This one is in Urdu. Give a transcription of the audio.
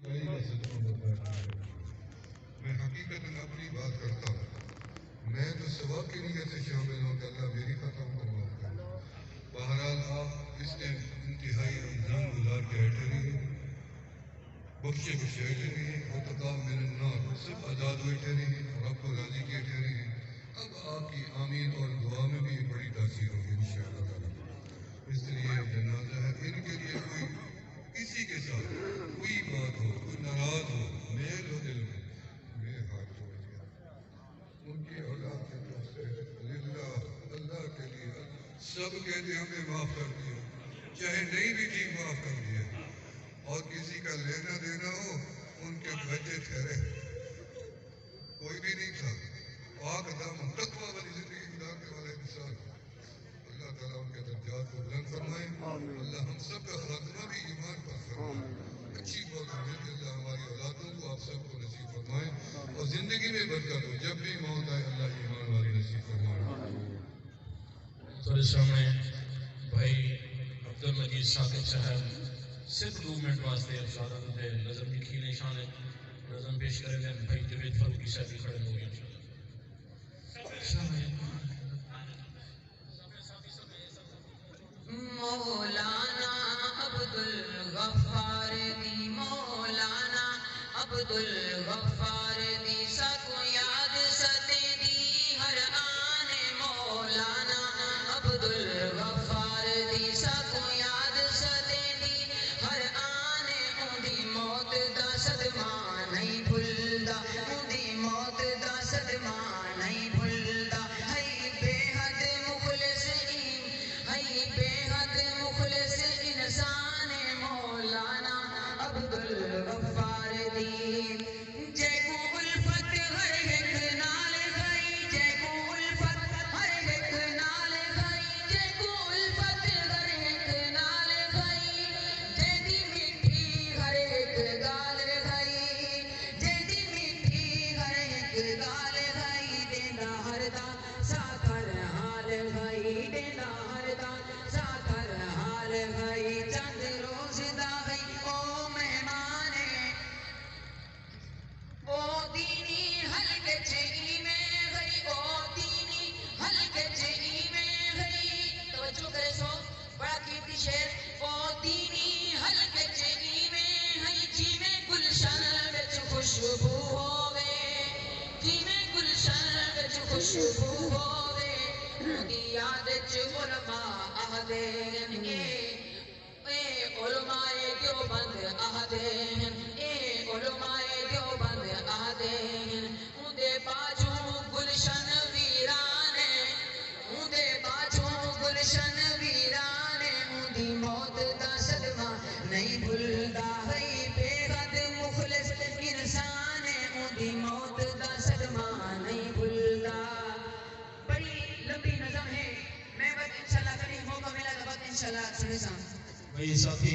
میں حقیقت اپنی بات کرتا ہوں، میں تو ثواب کی نیت سے شامل ہوں کہ اللہ میری خطاؤں کو معاف کرے۔ بہرحال آپ اس ٹائم انتہائی رمضان گزار کے بیٹھے رہیے، بخشے بخشے بیٹھے رہیے، اتقاء من النار سب آزاد بیٹھے رہیے، رب کو راضی کیے رہیے۔ اب آپ کی آمین اور دعا میں بھی ایک بڑی تاثیر ہوگی انشاءاللہ تعالیٰ۔ اس لیے جنازہ ہے، ان کے لیے کوئی کسی کے ساتھ کوئی بات ہو، کوئی ناراض ہو، میل ہو دل میں، میرے ہاتھ جوڑ دیا ان کی اولاد کی طرف سے للہ، اللہ کے لیے سب کہتے ہمیں معاف کر دیا، چاہے نہیں بھی ٹھیک معاف کر دیا، اور کسی کا لینا دینا ہو ان کے بچے ٹھہرے، کوئی بھی نہیں تھا، پاک دامن تقویٰ والی زندگی گزارنے والے انسان، اللہ تعالیٰ ان کے درجات کو بلند فرمائے، اللہ ہم سب کا خاتمہ بھی ایمان پر فرمائے، اچھی بات ہے اللہ ہماری اولادوں کو آپ سب کو نصیب فرمائے، اور زندگی میں برکت ہو، جب بھی موت آئے اللہ ایمان والی نصیب فرمائے۔ تو سامنے بھائی عبد المجید ثاقب صاحب صرف 2 منٹ واسطے افسادہ دے نظم لکھی نشان نظم پیش کریں گے، بھائی جوید فاروقی صاحب بھی کھڑے ہو گئے انشاءاللہ۔ مولانا عبدالغفار دی، مولانا عبدالغفار دی، سکو یاد ستے دی ہر آنے، مولانا عبدالغفار دی، سکو یاد ستے دی ہر آنے، اندی موت دا صدمہ نہیں بھلدا، اندی موت دا صدمہ نہیں بھلدا، ہے بے حد مخلص بے حد مخلص انسان مولانا عبدالغفار دی، جے کو الفت ہر ایک نال گئی، جے کو الفت ہر ایک نال گئی، جے کو الفت ہر ایک نال گئی، جے دی میٹھی ہر ایک گال گئی، جے دی میٹھی ہر ایک گال گئی، دیندا ہر دا ساکر حال گئی، دیندا ہر دا ساکر حال گئی، چند روز دا گئی او مہمانے، او دینی حلقے چئی میں گئی، او دینی حلقے چئی میں گئی، توجہ کرے سو بڑا قیمتی شعر، او دینی حلقے چئی میں گئی، جی میں گلشن وچ خوشبو ہووے، جی میں گلشن وچ خوشبو ہووے، اودی یاد وچ علماء آہدین، اے علماء دیوبند آہدین، اے علماء دیوبند آہدین، اندے باجو گلشن ویرانے، اندے باجو گلشن ویرانے، اندی موت دا صدمہ نہیں بھلدا، ہے بے حد مخلص انسان، اندی موت دا صدمہ نہیں بھلدا۔ بڑی لمبی نظم ہے، میں بس انشاءاللہ کبھی موقع ملا تو بس انشاءاللہ سنے سام بھائی ساتھی